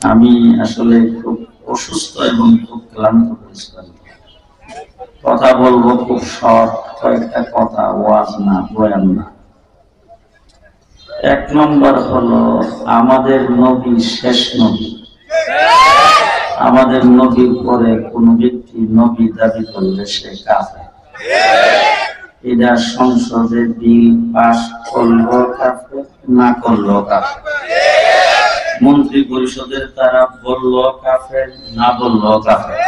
আমি আসলে খুব অসুস্থ এবং খুব ক্লান্ত পরিশ্রম। কথা বলবো খুব শর্ট, কয়েকটা কথা, ওয়াজ না, বয়ান না। এক নম্বর হলো, আমাদের নবী শেষ নবী। আমাদের নবীর পরে কোন ব্যক্তি নবী দাবি করলে সে কাফের। এটা সংসদে বিল পাস করলো কাফের, না করলো কাফের। মন্ত্রী পরিষদের তারা বললো কাফের, না বললো কাফের।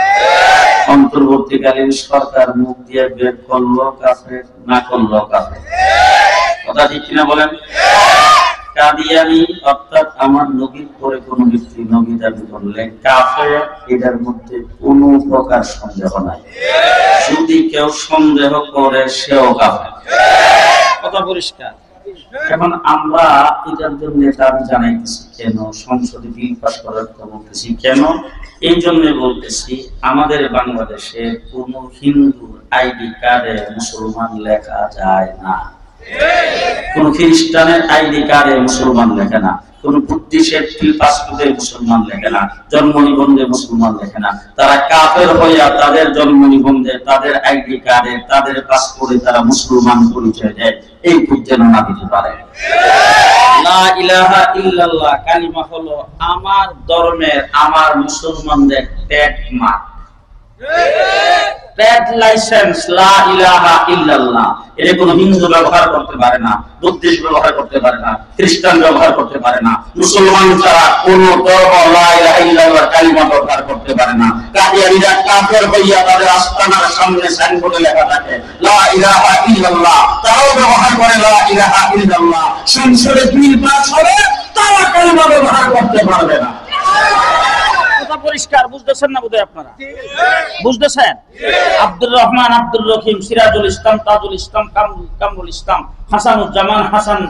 অন্তর্বর্তীকালীন সরকার মুখ দিয়ে বের করলো কাফের, না করলো কাফের। কথা ঠিক কিনা বলেন? কাদিয়ানি অর্থাৎ আমার নবীর পরে কোন ব্যক্তি নবী দাবি করলে কাফের, এটার মধ্যে কোনো প্রকার সন্দেহ নাই। যদি কেউ সন্দেহ করে সেও কাফের। কথা পরিষ্কার। এখন আমরা এটার জন্য দাবি জানাইতেছি কেন, সংসদে বিল পাস করার কথা বলতেছি কেন? এই জন্য বলতেছি, আমাদের বাংলাদেশে কোন হিন্দুর আইডি কার্ডে মুসলমান লেখা যায় না, কোন খ্রিস্টানের আইডি কার্ডে মুসলমান লেখে না, কোন বুদ্ধিস্টের পাসপোর্টে মুসলমান লেখে না, জন্ম নিবন্ধে মুসলমান লেখে না। তারা কাফের হইয়া তাদের জন্ম নিবন্ধে, তাদের আইডি কার্ডে, তাদের পাসপোর্টে তারা মুসলমান পরিচয় দেয়। এই যেন না দিতে পারে। লা ইলাহা ইল্লাল্লাহ কালিমা হলো আমার ধর্মের, আমার মুসলমানদের ট্রেডমার্ক, ট্রেড লাইসেন্স। লা ইলাহা ইল্লাল্লাহ এটা কোন হিন্দু ব্যবহার করতে পারে না, বুদ্ধিস্ট ব্যবহার করতে পারে না, খ্রিস্টান ব্যবহার করতে পারে না, মুসলমান ছাড়া কোন ধর্ম লা ইলাহা ইল্লাল্লাহ কালিমা ব্যবহার করতে পারে না। কাদিয়ানীরা কাফের হইয়া তাদের আস্তানার সামনে সাইনবোর্ডে লেখা থাকে লা ইলাহা ইল্লাল্লাহ, তারাও ব্যবহার করে লা ইলাহা ইল্লাল্লাহ। সংসদে বিল পাস হবে, তারা কালিমা ব্যবহার করতে পারবে না। পরিষ্কার বুঝতেছেন না বোধহয় আপনারা? বুঝতেছেন? আব্দুর রহমান, আব্দুর রহিম, সিরাজুল ইসলাম, তাজুল ইসলাম, কামরুল ইসলাম, হাসানুজ্জামান, হাসান,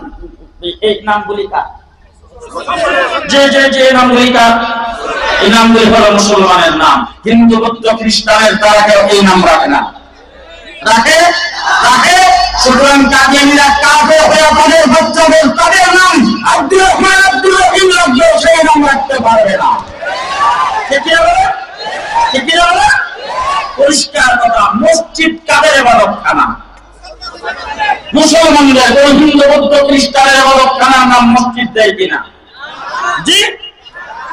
এই নামগুলি কার? যে নামগুলি কার? এই নামগুলি হলো মুসলমানের নাম। হিন্দু, বৌদ্ধ, খ্রিস্টানের তারা কেউ এই নাম রাখে না। রাখে? সুতরাং কাদিয়ানীরা কাফের হয়ে তাদের বাচ্চাদের তাদের নাম আব্দুর রহমান, আব্দুর রহিম রাখলেও সেই নাম রাখতে পারবে না। পরিষ্কার কথা। মসজিদ কাদের ইবাদতখানা? মুসলমানদের। কোন হিন্দু, বৌদ্ধ, খ্রিস্টানের ইবাদতখানার নাম মসজিদ দেয় কিনা? জি।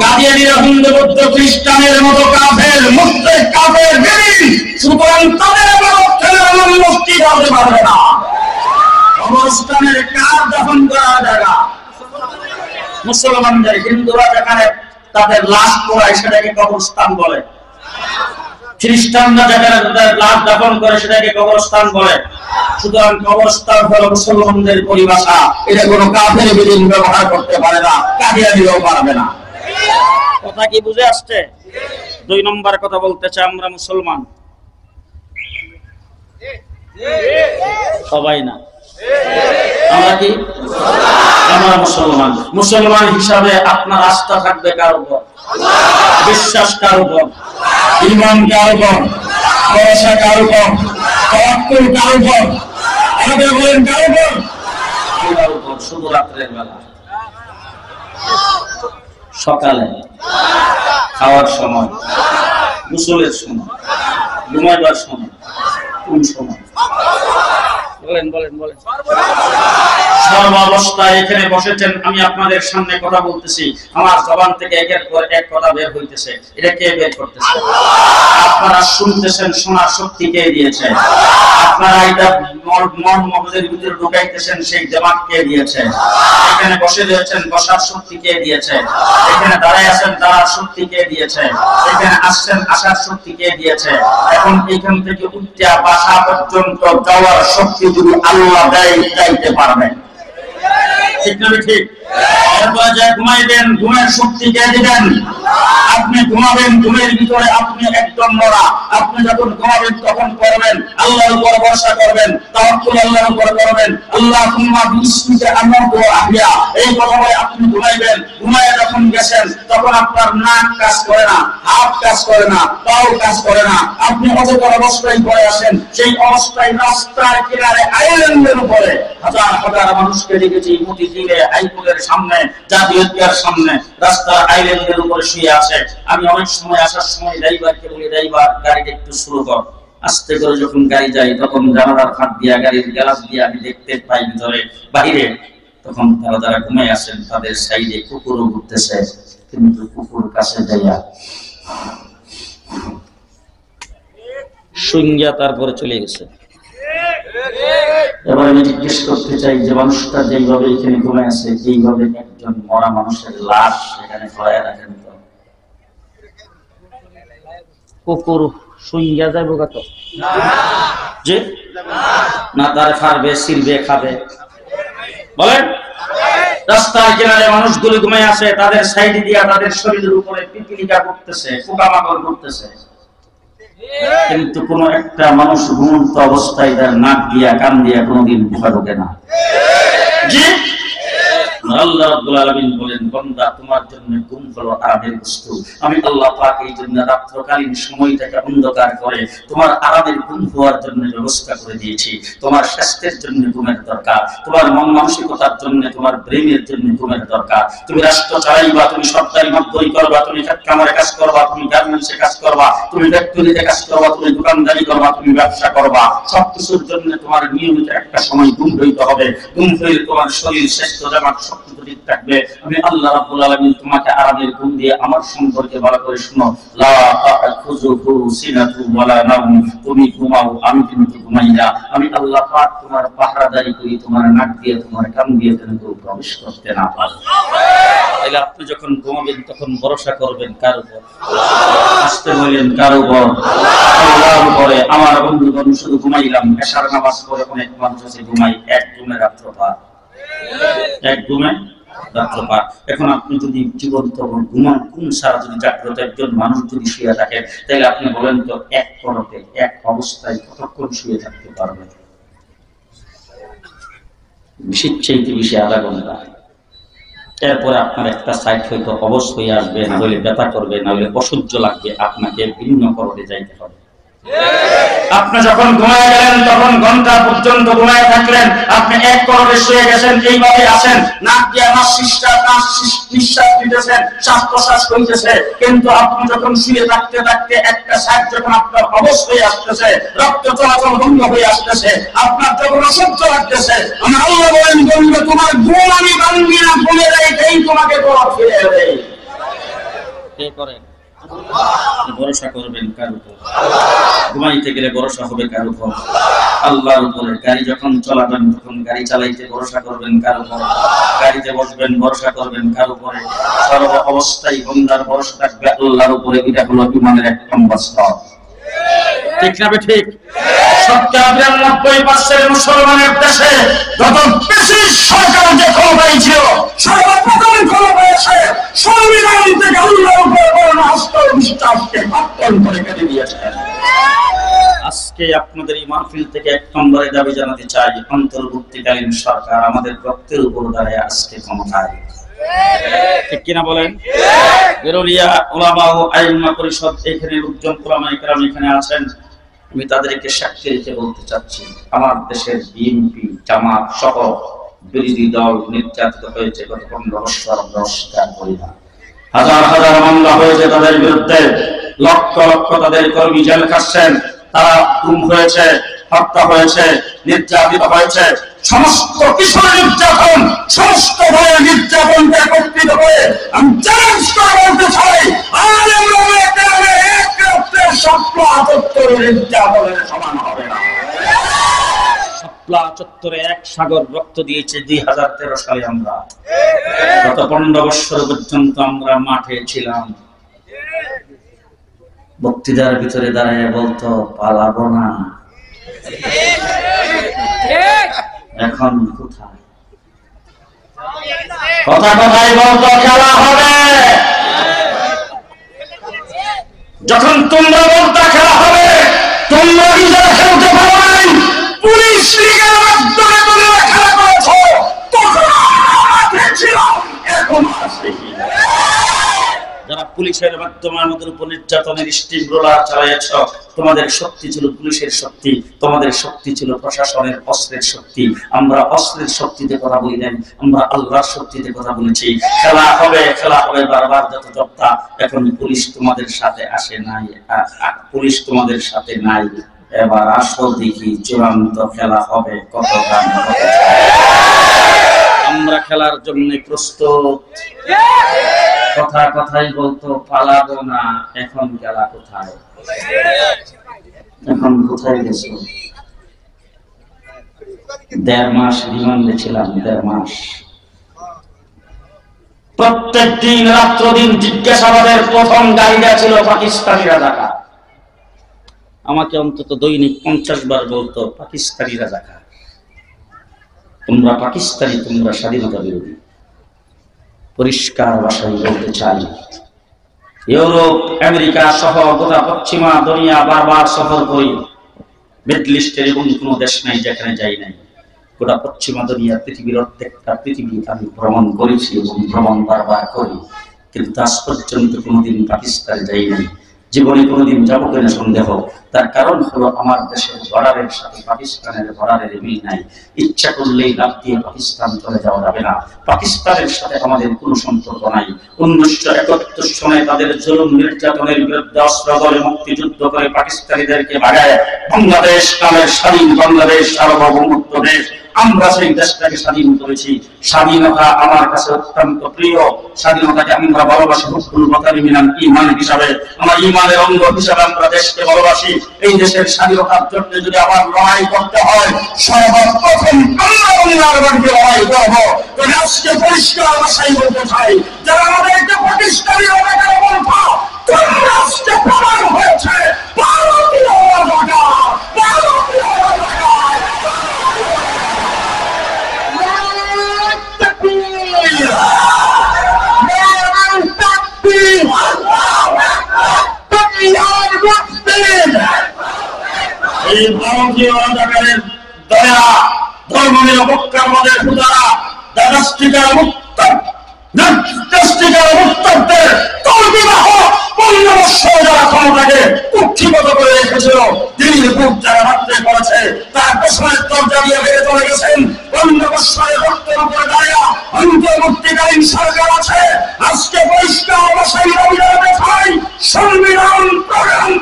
কাদিয়ানীরা হিন্দু, বৌদ্ধ, খ্রিস্টানের মতো কাফের, মুশরিক, কাফের, বেঈমান। সুতরাং তাদের ইবাদতখানার নাম মসজিদ হতে পারবে না। কবরস্থানের কার দাফন করা জায়গা? মুসলমানদের। হিন্দুরা যেখানে তাদের লাশ পোড়ায় সেটাকে কবরস্থান বলে, খ্রিস্টানরা যেখানে তাদের লাশ দাফন করে সেটাকে কবরস্থান বলে। সুতরাং কবরস্থান হলো মুসলমানদের পরিভাষা। এটা কোনো কাফের বেঈমান ব্যবহার করতে পারে না, কাদিয়ানীরাও পারবে না। কথা কি বুঝে আসছে? দুই নম্বর কথা বলতেছে, আমরা মুসলমান। সবাই না, আমরা কি? আমরা মুসলমান। মুসলমান হিসাবে আপনার আস্থা থাকবে কার উপর? বিশ্বাস কার উপর? ঈমান কার উপর? ভরসা কার উপর? তাওয়াক্কুল কার উপর? আমাদের বলেন কার উপর? আল্লাহর উপর। শুধু রাতের বেলা, সকালে, খাওয়ার সময়, গোসলের সময়, ঘুমাইবার সময়, কোন সময়? বলেন। সর্বাবস্থায় এখানে বসেছেন, আমি আপনাদের সামনে কথা বলতেছি, আমার জবান থেকে একের পর এক কথা বের হইতেছে। এটা কে বের করতেছে? আপনারা শুনতেছেন, শোনার শক্তি কে দিয়েছে? আপনারা এটা মন মগজের ভিতরে ঢুকাইতেছেন, সেই দিমাগ কে দিয়েছে? এখানে বসে রয়েছেন, বসার শক্তি কে দিয়েছে? এখানে দাঁড়ায় আছেন, দাঁড়ার শক্তি কে দিয়েছে? এখানে আসছেন, আসার শক্তি কে দিয়েছে? এখন এখান থেকে উঠতে বাসা পর্যন্ত যাওয়ার শক্তি যদি আল্লাহ দেয়, যাইতে পারবেন। ঠিক না? ঠিক। এরপরে যা ঘুমাইবেন, ঘুমের শক্তি কে দিবেন? আপনি ঘুমাবেন, ঘুমের ভিতরে আপনি একদম মরা। আপনি যখন ঘুমাবেন তখন করবেন আল্লাহর উপর ভরসা করবেন, তাওয়াক্কুল আল্লাহর উপর করবেন। আল্লাহুম্মা বিসমিকা আমাতু ওয়া আহইয়া, এই কথায় আপনি ঘুমাইবেন। ঘুমায় যখন গেছেন তখন আপনার নাক কাজ করে না, হাত কাজ করে না, পাও কাজ করে না। আপনি অবতর অবস্থায় পড়ে আসেন, সেই অবস্থায় রাস্তার কিনারে আইল্যান্ডের উপরে হাজার হাজার মানুষকে দেখেছি, মতিঝিল তীরে, হাইকোর্টের সামনে, জাতীয় ঈদগাহের সামনে, রাস্তার আইল্যান্ডের উপরে শুয়ে আছে। আমি অনেক সময় আসার সময় ড্রাইভারকে বলি, ড্রাইভার গাড়িটা একটু স্লো কর। আস্তে করে যখন গাড়ি যায় তখন জানালার ফাঁক দিয়া, গাড়ির গ্লাস দিয়ে আমি দেখতে পাই ভিতরে বাইরে, তখন তারা যারা ঘুমায় আসেন তাদের সাইডে কুকুরও ঘুরতেছে, কিন্তু কুকুর কাছে যাইয়া সঙ্গিয়া তারপরে চলে গেছে। এবার আমি জিজ্ঞেস করতে চাই, যে মানুষটা যেইভাবে এখানে ঘুমায় আছে, এইভাবে একজন মরা মানুষের লাশ এখানে ফলাইয়া রাখেন তো কুকুর সঙ্গিয়া যাইব কত? যে না তার ফারবে, সিলবে, খাবে? বলেন, রাস্তার কিনারে মানুষগুলি ঘুমায় আছে, তাদের সাইডে দিয়া তাদের শরীরের উপরে পিপিলিকা করতেছে, পোকামাকড় করতেছে, কিন্তু কোন একটা মানুষ ঘুমন্ত অবস্থায় তার নাক দিয়া কান দিয়া কোনদিন ঘুমা ঢোকে না। জি, আল্লাহ রাব্বুল আলামিন বলেন, বান্দা তোমার জন্য ঘুম হলো আরামের বস্তু। আমি আল্লাহ পাক এই জন্য রাত্রকালীন সময়টাকে অন্ধকার করে তোমার আরামের ঘুম হওয়ার জন্য ব্যবস্থা করে দিয়েছি। তোমার স্বাস্থ্যের জন্য ঘুমের দরকার, তোমার মন মানসিকতার জন্য, তোমার ব্রেনের জন্য ঘুমের দরকার। তুমি রাষ্ট্র চালাইবা, তুমি সরকারি নকরি করবা, তুমি কামারে কাজ করবা, তুমি গার্মেন্টসে কাজ করবা, তুমি ফ্যাক্টরিতে কাজ করবা, তুমি দোকানদারি করবা, তুমি ব্যবসা করবা, সবকিছুর জন্য তোমার নিয়মিত একটা সময় ঘুম হইতে হবে। ঘুম হইলে তোমার শরীর স্বাস্থ্য জামাত সবকিছু ঠিক থাকবে। আমি আল্লাহ রাব্বুল আলামিন তোমাকে আরামের ঘুম দিয়ে আমার সম্পর্কে ভালো করে শুনো, লা তাখুযুহু সিনাতু ওয়ালা নাওম, তুমি ঘুমাও, আমি কিন্তু ঘুমাই না। আমি আল্লাহ পাক তোমার পাহারাদারি করি, তোমার নাক দিয়ে, তোমার কান দিয়ে যেন কেউ প্রবেশ করতে না পারে। তাহলে আপনি যখন ঘুমাবেন তখন ভরসা করবেন কার উপর? আসতে বলেন, কার উপর? আল্লাহর উপরে। আমার বন্ধুগণ, শুধু ঘুমাইলাম, এশার নামাজ পড়ে অনেক মানুষ আছে ঘুমাই, এক ঘুমে রাত্র পার, এক ঘুমে রাত্র পার। এখন আপনি যদি জীবন্ত ঘুমান কোন সারা যদি জাগ্রত একজন মানুষ যদি শুয়ে থাকেন, তাহলে আপনি বলেন তো এক পলকে, এক অবস্থায় কতক্ষণ শুয়ে থাকতে পারবেন? বেশির চাইতে বেশি আধা ঘন্টা। এরপরে আপনার একটা সাইড হয়তো অবশ হয়ে আসবে, না হলে ব্যথা করবে, না হলে অসহ্য লাগবে, আপনাকে ভিন্ন করতে যাইতে হবে। আপনি যখন ঘুমায় গেলেন তখন ঘন্টা পর্যন্ত ঘুমায় থাকলেন, আপনি এক করোড়ে শুয়ে গেছেন, এইভাবে আছেন, নাক দিয়ে নিঃশ্বাস নিতেছেন, শ্বাস প্রশ্বাস হইতেছে, কিন্তু আপনি যখন শুয়ে থাকতে থাকতে একটা সাইড যখন আপনার অবশ হয়ে আসতেছে, রক্ত চলাচল বন্ধ হয়ে আসতেছে, আপনার যখন অসহ্য লাগতেছে, আমার আল্লাহ বলেন, বন্ধু তোমার ঘুম আমি ভাঙ্গি না, ভুলে দেয়, এই তোমাকে বড় ফিরে দেয়। কে করেন? ভরসা করবেন কার উপর? ঘুমাইতে গেলে ভরসা হবে কার উপর? আল্লাহর উপরে। গাড়ি যখন চালাবেন তখন গাড়ি চালাইতে ভরসা করবেন কার উপর? গাড়িতে বসবেন, ভরসা করবেন কার উপরে? সর্ব অবস্থায় বান্দার ভরসা থাকবে আল্লাহর উপরে। এটা হলো ঈমানের এক নম্বর স্তর। ঠিক না ঠিক? ৯৯% মুসলমানের দেশে যত বেশি সরকার যে ক্ষমতায় ছিল, সর্বপ্রথম ক্ষমতায় এসে সংবিধান থেকে আল্লাহর উপর বিশ্বাসকে খতম করে কেটে দিয়েছেন। আজকে আপনাদের এই মাহফিল থেকে এক নম্বরে দাবি জানাতে চাই, অন্তর্বর্তীকালীন সরকার আমাদের রক্তের উপর দাঁড়িয়ে আজকে ক্ষমতায়। ঠিক কিনা বলেন? বেরোলিয়া ওলামা ও আইম্মা পরিষদ, এখানে লোকজন ওলামায়ে কেরাম এখানে আছেন, আমি তাদেরকে সাক্ষী রেখে বলতে চাচ্ছি, আমার দেশের বিএনপি, জামাত সহ বিরোধী দল নির্যাতিত হয়েছে গত 15 বছর, আমরা অস্বীকার করি না। হাজার হাজার মামলা হয়েছে তাদের বিরুদ্ধে, লক্ষ লক্ষ তাদের কর্মী জেল খাচ্ছেন, তারা গুম হয়েছে, হত্যা হয়েছে, নির্যাতিত হয়েছে। সমস্ত কিশোর নির্যাতন, সমস্ত ভয়ের নির্যাতনকে একত্রিত করে আমি চ্যালেঞ্জ করে বলতে চাই, এক রাত্রে ৭৭ নির্যাতনের সমান হবে না। শাপলা চত্বরে এক সাগর রক্ত দিয়েছে ২০১৩ সালে। আমরা গত 15 বছর পর্যন্ত আমরা মাঠে ছিলাম, বক্তৃতার ভিতরে দাঁড়ায় বলতো পালাবো না। এখন কোথায়? কথা কথাই বলতো খেলা হবে। যখন তোমরা বলতা খেলা হবে, তোমরা নিজেরা খেলতে পারো নাই, পুলিশ লীগের মাধ্যমে তোমরা খেলা করেছো, তখন ছিল, এখন আসে। যারা যারা পুলিশের মাধ্যমে আমাদের উপর নির্যাতনের স্টিম রোলার চালাইছ, তোমাদের শক্তি ছিল পুলিশের শক্তি, তোমাদের শক্তি ছিল প্রশাসনের অস্ত্রের শক্তি। আমরা অস্ত্রের শক্তিতে কথা বলি নাই, আমরা আল্লাহর শক্তিতে কথা বলেছি। খেলা হবে, খেলা হবে বারবার যত তপ্তা। এখন পুলিশ তোমাদের সাথে আসে নাই, পুলিশ তোমাদের সাথে নাই। এবার আসো দেখি চূড়ান্ত খেলা হবে কত গান। আমরা খেলার জন্য প্রস্তুত। কথা কথাই বলতো পালাবো না, এখন খেলা কোথায়? এখন কোথায় গেছো? 1.5 মাস রিমান্ডে ছিলাম, 1.5 মাস। প্রত্যেক দিন রাত্র দিন জিজ্ঞাসাবাদের প্রথম গাড়িটা ছিল পাকিস্তানিরা ডাকা। আমাকে অন্তত দৈনিক 50 বার বলতো পাকিস্তানিরা ডাকা, তোমরা পাকিস্তানি, তোমরা স্বাধীনতা বিরোধী। পরিষ্কার ভাষায় বলতে চাই, ইউরোপ আমেরিকা সহ গোটা পশ্চিমা দুনিয়া বারবার সফর করি। মিডল ইস্টের এবং কোনো দেশ নাই যেখানে যাই নাই। গোটা পশ্চিমা দুনিয়া, পৃথিবীর প্রত্যেকটা পৃথিবী আমি ভ্রমণ করেছি এবং ভ্রমণ বারবার করি, কিন্তু আজ পর্যন্ত কোনোদিন পাকিস্তানে যাই নাই। জীবনে কোনোদিন যাবো কিনা সন্দেহ। তার কারণ হলো আমার দেশের বর্ডারের সাথে পাকিস্তানের বর্ডারের মিল নাই। ইচ্ছা করলেই লাফ দিয়ে পাকিস্তান চলে যাওয়া যাবে না। পাকিস্তানের সাথে আমাদের কোনো সম্পর্ক নাই। 1971 সনে তাদের জুলুম নির্যাতনের বিরুদ্ধে অস্ত্র ধরে মুক্তিযুদ্ধ করে পাকিস্তানিদেরকে ভাগায় বাংলাদেশ নামের স্বাধীন বাংলাদেশ সার্বভৌমত্ব দেশ। আমরা সেই দেশটাকে স্বাধীন করেছি। স্বাধীনতা আমার কাছে অত্যন্ত প্রিয়। স্বাধীনতাকে আমরা ভালোবাসি হুব্বুল ওয়াতানি মিনাল ঈমান হিসাবে। আমার ঈমানের অঙ্গ হিসাবে আমরা দেশকে ভালোবাসি। এই দেশের স্বাধীনতার জন্য যদি আবার লড়াই করতে হয়, সর্বপ্রথম আমরা বাংলার মাটিতে লড়াই করব। তবে আজকে পরিষ্কার ভাষায় বলতে চাই, যারা আমাদেরকে পাকিস্তানি অনেকের বলতো, তোমরা আজকে প্রমাণ হয়েছে ভারতীয় রাজা, ভারতীয় রাজা। এই ভারতীয় রাজাকারের দয়া, ধর্ম নিরপেক্ষার মধ্যে পূজারা, দাদাস্টিকার মুক্ত, নাস্তিকার মুক্তদের তলবিবাহ 15 বছর যারা ক্ষমতাকে কুক্ষিগত করে রেখেছিল, দিনের বুক যারা রাত্রে করেছে, তার পেছনের দরজা দিয়ে বেড়ে চলে গেছেন। 15 বছরের রক্তের উপরে দাঁড়িয়ে অন্তর্বর্তীকালীন সরকার আছে। আজকে পরিষ্কার ভাষায় অভিযানে চাই সংবিধান প্রণয়ন